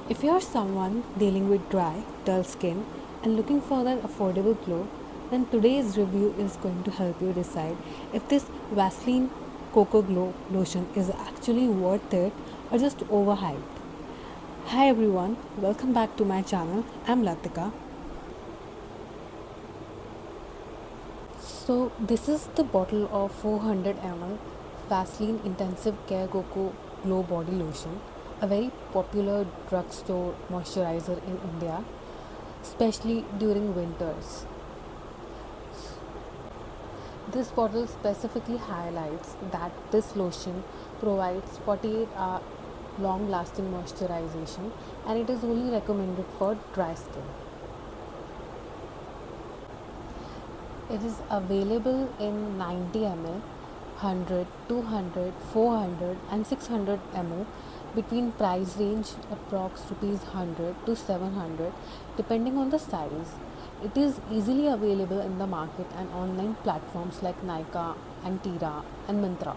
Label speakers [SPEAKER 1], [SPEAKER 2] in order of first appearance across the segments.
[SPEAKER 1] If you are someone dealing with dry, dull skin and looking for that affordable glow, then today's review is going to help you decide if this Vaseline Cocoa Glow lotion is actually worth it or just overhyped. Hi everyone, welcome back to my channel. I'm Latika. So this is the bottle of 400 ml Vaseline Intensive Care Cocoa Glow Body Lotion, a very popular drugstore moisturizer in India, especially during winters. This bottle specifically highlights that this lotion provides 48-hour long lasting moisturization and it is only recommended for dry skin. It is available in 90 ml, 100, 200, 400 and 600 ml between price range approx rupees 100 to 700 depending on the size. It is easily available in the market and online platforms like Nykaa and Tira and Myntra.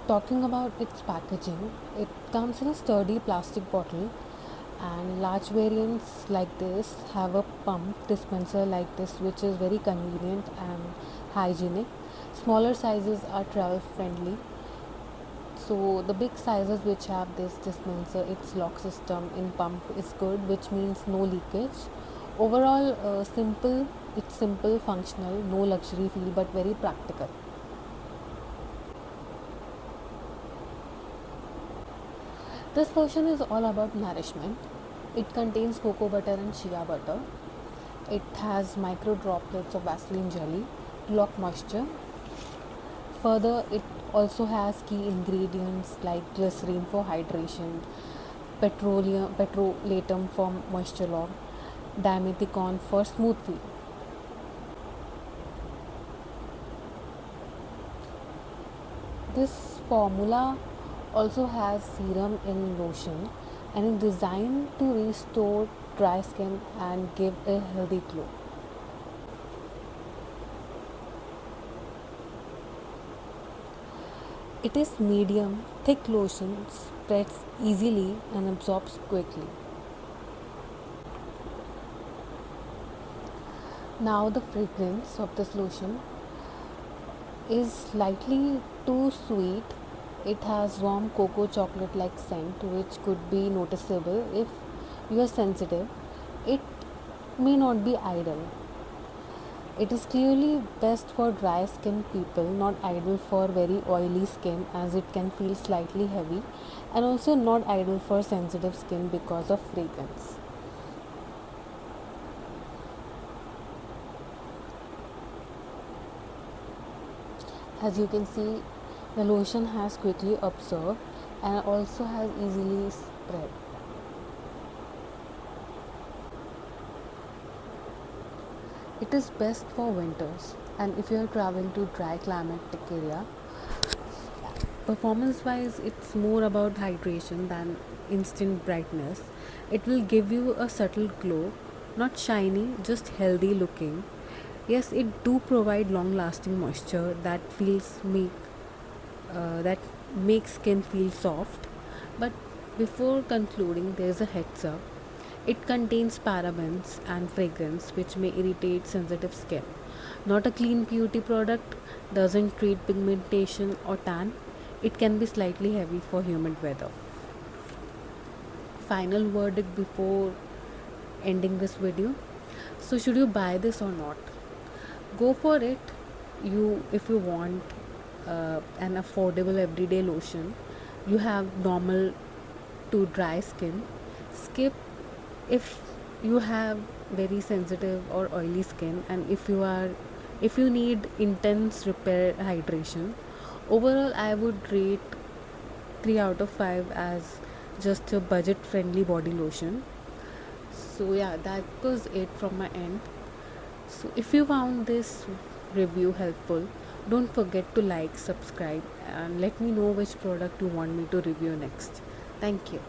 [SPEAKER 1] Talking about its packaging, it comes in a sturdy plastic bottle and large variants like this have a pump dispenser like this which is very convenient and hygienic. Smaller sizes are travel friendly, so the big sizes which have this dispenser, its lock system in pump is good, which means no leakage. Overall it's simple, functional, no luxury feel but very practical. This lotion is all about nourishment. It contains cocoa butter and shea butter. It has micro droplets of Vaseline jelly to lock moisture. Further, it also has key ingredients like glycerin for hydration, petrolatum for moisture lock, dimethicone for smooth feel. This formula also has serum in lotion and is designed to restore dry skin and give a healthy glow. It is medium, thick lotion, spreads easily and absorbs quickly. Now the fragrance of this lotion is slightly too sweet. It has warm cocoa chocolate like scent which could be noticeable if you are sensitive. It may not be ideal. It is clearly best for dry skin people, not ideal for very oily skin as it can feel slightly heavy, and also not ideal for sensitive skin because of fragrance. As you can see, the lotion has quickly absorbed and also has easily spread. It is best for winters and if you are traveling to dry climatic area. Performance wise, it's more about hydration than instant brightness. It will give you a subtle glow, not shiny, just healthy looking. Yes, it do provide long lasting moisture that makes skin feel soft. But before concluding, there is a heads up. It contains parabens and fragrance which may irritate sensitive skin. Not a clean beauty product, doesn't treat pigmentation or tan. It can be slightly heavy for humid weather. Final verdict before ending this video. So should you buy this or not? Go for it. If you want an affordable everyday lotion, you have normal to dry skin. Skip if you have very sensitive or oily skin, and if you need intense repair hydration. Overall, I would rate 3 out of 5 as just a budget friendly body lotion. So yeah, that was it from my end. So if you found this review helpful, don't forget to like, subscribe and let me know which product you want me to review next. Thank you.